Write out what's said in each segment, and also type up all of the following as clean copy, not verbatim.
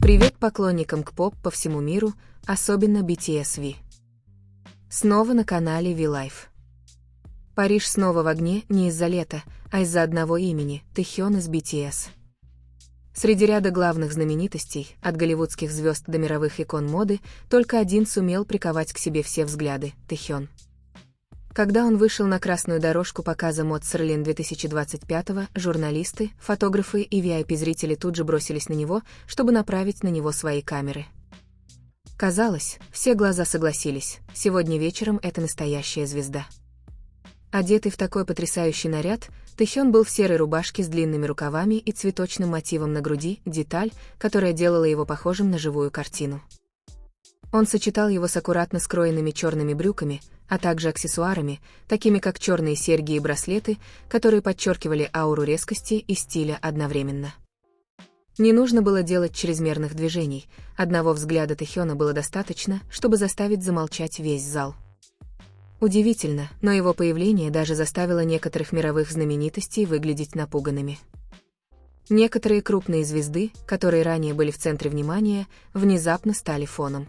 Привет поклонникам K-pop по всему миру, особенно BTS V. Снова на канале V-Live. Париж снова в огне не из-за лета, а из-за одного имени – Тэхён из BTS. Среди ряда главных знаменитостей, от голливудских звезд до мировых икон моды, только один сумел приковать к себе все взгляды – Тэхён. Когда он вышел на красную дорожку показа мод Серлин 2025-го, журналисты, фотографы и VIP-зрители тут же бросились на него, чтобы направить на него свои камеры. Казалось, все глаза согласились, сегодня вечером это настоящая звезда. Одетый в такой потрясающий наряд, Тэхён был в серой рубашке с длинными рукавами и цветочным мотивом на груди, деталь, которая делала его похожим на живую картину. Он сочетал его с аккуратно скроенными черными брюками, а также аксессуарами, такими как черные серьги и браслеты, которые подчеркивали ауру резкости и стиля одновременно. Не нужно было делать чрезмерных движений, одного взгляда Тэхёна было достаточно, чтобы заставить замолчать весь зал. Удивительно, но его появление даже заставило некоторых мировых знаменитостей выглядеть напуганными. Некоторые крупные звезды, которые ранее были в центре внимания, внезапно стали фоном.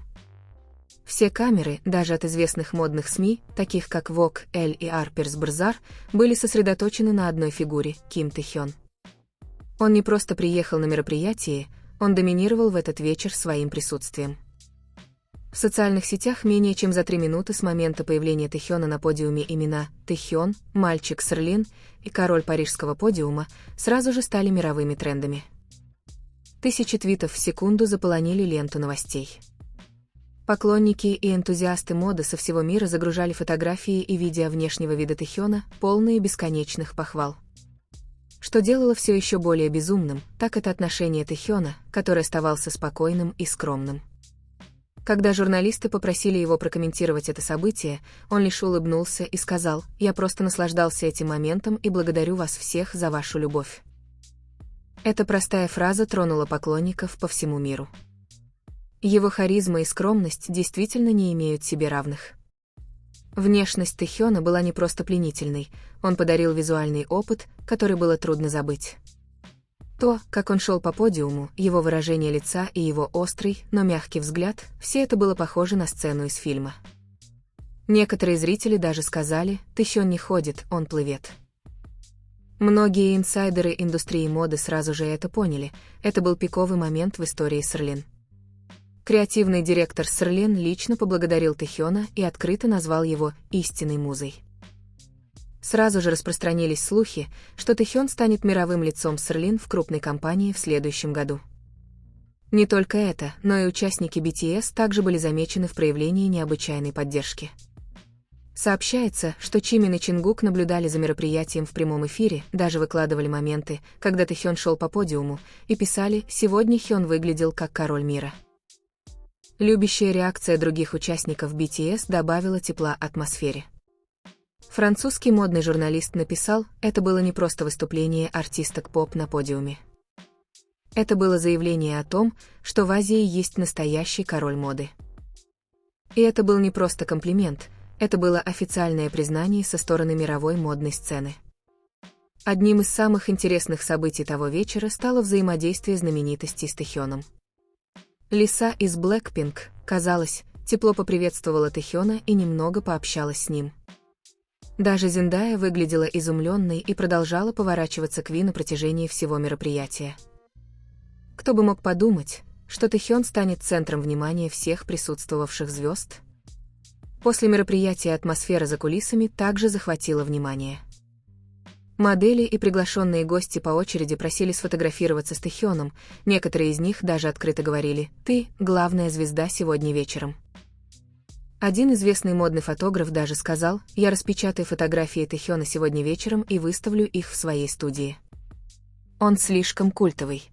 Все камеры, даже от известных модных СМИ, таких как Vogue, Elle и Harper's Bazaar, были сосредоточены на одной фигуре – Ким Тэхён. Он не просто приехал на мероприятие, он доминировал в этот вечер своим присутствием. В социальных сетях менее чем за 3 минуты с момента появления Тэхёна на подиуме имена Тэхён, мальчик Серлин и король парижского подиума сразу же стали мировыми трендами. Тысячи твитов в секунду заполонили ленту новостей. Поклонники и энтузиасты моды со всего мира загружали фотографии и видео внешнего вида Тэхёна, полные бесконечных похвал. Что делало все еще более безумным, так это отношение Тэхёна, который оставался спокойным и скромным. Когда журналисты попросили его прокомментировать это событие, он лишь улыбнулся и сказал: «Я просто наслаждался этим моментом и благодарю вас всех за вашу любовь». Эта простая фраза тронула поклонников по всему миру. Его харизма и скромность действительно не имеют себе равных. Внешность Тэхёна была не просто пленительной, он подарил визуальный опыт, который было трудно забыть. То, как он шел по подиуму, его выражение лица и его острый, но мягкий взгляд, все это было похоже на сцену из фильма. Некоторые зрители даже сказали: «Тэхён не ходит, он плывет». Многие инсайдеры индустрии моды сразу же это поняли, это был пиковый момент в истории Серлин. Креативный директор Серлин лично поблагодарил Тэхёна и открыто назвал его истинной музой. Сразу же распространились слухи, что Тэхён станет мировым лицом Серлин в крупной компании в следующем году. Не только это, но и участники BTS также были замечены в проявлении необычайной поддержки. Сообщается, что Чимин и Чингук наблюдали за мероприятием в прямом эфире, даже выкладывали моменты, когда Тэхён шел по подиуму, и писали: «Сегодня Хён выглядел как король мира». Любящая реакция других участников BTS добавила тепла атмосфере. Французский модный журналист написал: «Это было не просто выступление артисток поп на подиуме. Это было заявление о том, что в Азии есть настоящий король моды». И это был не просто комплимент, это было официальное признание со стороны мировой модной сцены. Одним из самых интересных событий того вечера стало взаимодействие знаменитостей с Тэхёном. Лиса из Blackpink, казалось, тепло поприветствовала Тэхёна и немного пообщалась с ним. Даже Зендая выглядела изумленной и продолжала поворачиваться к Ви на протяжении всего мероприятия. Кто бы мог подумать, что Тэхён станет центром внимания всех присутствовавших звезд? После мероприятия атмосфера за кулисами также захватила внимание. Модели и приглашенные гости по очереди просили сфотографироваться с Тэхёном, некоторые из них даже открыто говорили: «Ты – главная звезда сегодня вечером». Один известный модный фотограф даже сказал: «Я распечатаю фотографии Тэхёна сегодня вечером и выставлю их в своей студии. Он слишком культовый».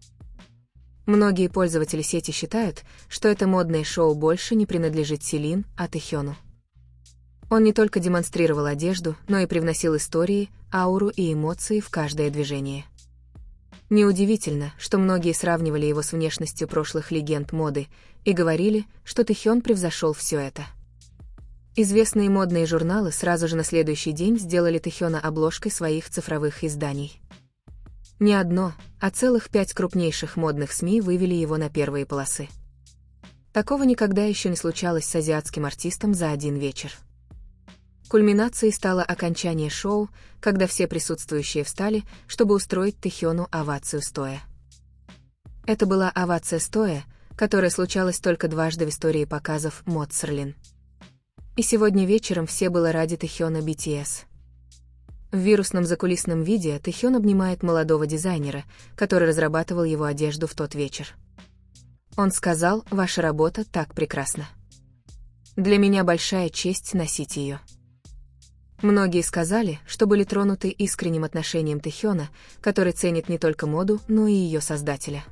Многие пользователи сети считают, что это модное шоу больше не принадлежит Селин, а Тэхёну. Он не только демонстрировал одежду, но и привносил истории, ауру и эмоции в каждое движение. Неудивительно, что многие сравнивали его с внешностью прошлых легенд моды и говорили, что Тэхён превзошел все это. Известные модные журналы сразу же на следующий день сделали Тэхёна обложкой своих цифровых изданий. Не одно, а целых 5 крупнейших модных СМИ вывели его на первые полосы. Такого никогда еще не случалось с азиатским артистом за один вечер. Кульминацией стало окончание шоу, когда все присутствующие встали, чтобы устроить Тэхёну овацию стоя. Это была овация стоя, которая случалась только дважды в истории показов мод Серлин. И сегодня вечером все было ради Тэхёна BTS. В вирусном закулисном видео Тэхён обнимает молодого дизайнера, который разрабатывал его одежду в тот вечер. Он сказал: «Ваша работа так прекрасна. Для меня большая честь носить ее». Многие сказали, что были тронуты искренним отношением Тэхёна, который ценит не только моду, но и ее создателя.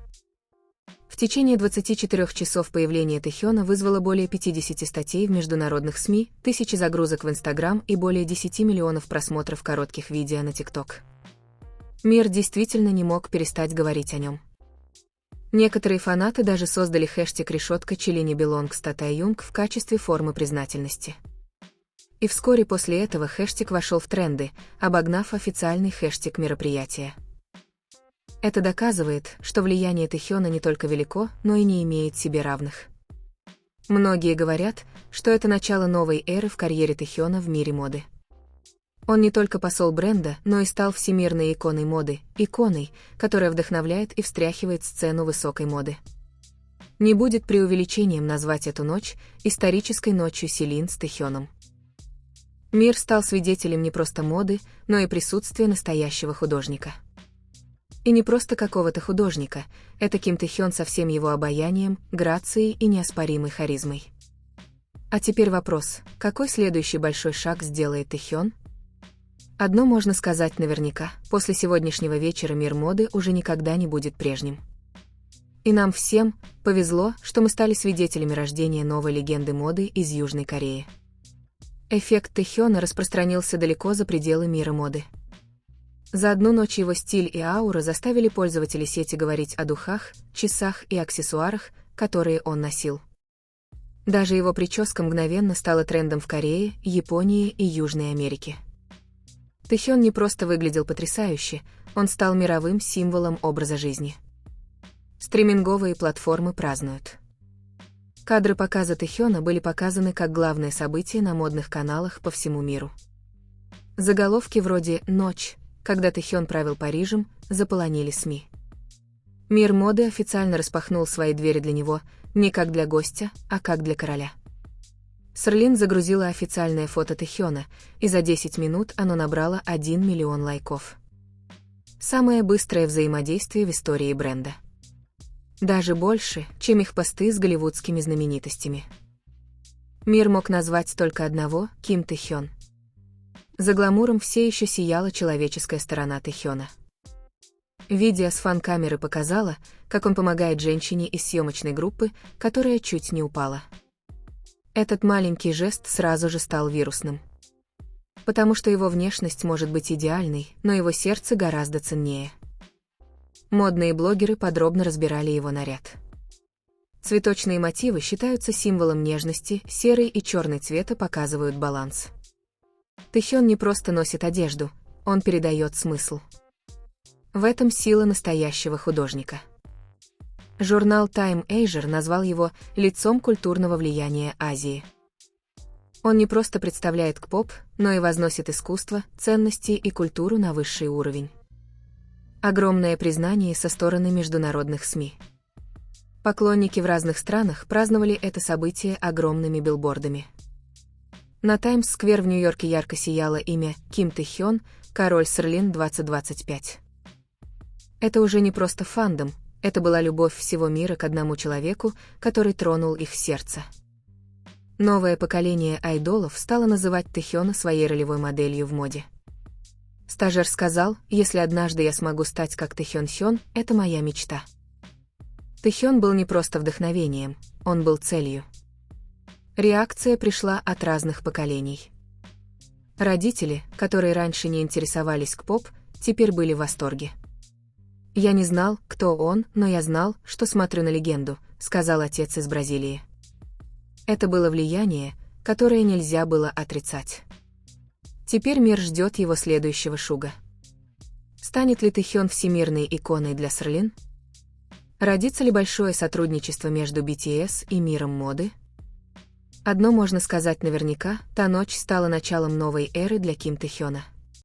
В течение 24 часов появление Тэхёна вызвало более 50 статей в международных СМИ, тысячи загрузок в Instagram и более 10 миллионов просмотров коротких видео на TikTok. Мир действительно не мог перестать говорить о нем. Некоторые фанаты даже создали хэштег #Chilini belongs to Taeyong в качестве формы признательности. И вскоре после этого хэштег вошел в тренды, обогнав официальный хэштег мероприятия. Это доказывает, что влияние Тэхёна не только велико, но и не имеет себе равных. Многие говорят, что это начало новой эры в карьере Тэхёна в мире моды. Он не только посол бренда, но и стал всемирной иконой моды, иконой, которая вдохновляет и встряхивает сцену высокой моды. Не будет преувеличением назвать эту ночь исторической ночью Селин с Тэхёном. Мир стал свидетелем не просто моды, но и присутствия настоящего художника. И не просто какого-то художника, это Ким Тэхён со всем его обаянием, грацией и неоспоримой харизмой. А теперь вопрос: какой следующий большой шаг сделает Тэхён? Одно можно сказать наверняка: после сегодняшнего вечера мир моды уже никогда не будет прежним. И нам всем повезло, что мы стали свидетелями рождения новой легенды моды из Южной Кореи. Эффект Тэхёна распространился далеко за пределы мира моды. За одну ночь его стиль и аура заставили пользователей сети говорить о духах, часах и аксессуарах, которые он носил. Даже его прическа мгновенно стала трендом в Корее, Японии и Южной Америке. Тэхён не просто выглядел потрясающе, он стал мировым символом образа жизни. Стриминговые платформы празднуют. Кадры показа Тэхёна были показаны как главное событие на модных каналах по всему миру. Заголовки вроде «Ночь», когда Тэхён правил Парижем, заполонили СМИ. Мир моды официально распахнул свои двери для него, не как для гостя, а как для короля. Серлин загрузила официальное фото Тэхёна, и за 10 минут оно набрало 1 миллион лайков. Самое быстрое взаимодействие в истории бренда. Даже больше, чем их посты с голливудскими знаменитостями. Мир мог назвать только одного — Ким Тэхён. За гламуром все еще сияла человеческая сторона Тэхёна. Видео с фан-камеры показало, как он помогает женщине из съемочной группы, которая чуть не упала. Этот маленький жест сразу же стал вирусным. Потому что его внешность может быть идеальной, но его сердце гораздо ценнее. Модные блогеры подробно разбирали его наряд. Цветочные мотивы считаются символом нежности, серый и черный цвета показывают баланс. Тэхён не просто носит одежду, он передает смысл. В этом сила настоящего художника. Журнал Time Asia назвал его лицом культурного влияния Азии. Он не просто представляет К-поп, но и возносит искусство, ценности и культуру на высший уровень. Огромное признание со стороны международных СМИ. Поклонники в разных странах праздновали это событие огромными билбордами. На Таймс-сквер в Нью-Йорке ярко сияло имя Ким Тэхён, король Серлин 2025. Это уже не просто фандом, это была любовь всего мира к одному человеку, который тронул их сердце. Новое поколение айдолов стало называть Тэхёна своей ролевой моделью в моде. Стажер сказал: «Если однажды я смогу стать как Тэхён Хён, это моя мечта». Тэхён был не просто вдохновением, он был целью. Реакция пришла от разных поколений. Родители, которые раньше не интересовались К-поп, теперь были в восторге. «Я не знал, кто он, но я знал, что смотрю на легенду», — сказал отец из Бразилии. Это было влияние, которое нельзя было отрицать. Теперь мир ждет его следующего шуга. С Станет ли Тэхён всемирной иконой для Срлин? Родится ли большое сотрудничество между BTS и миром моды? Одно можно сказать наверняка, та ночь стала началом новой эры для Ким Тэхёна.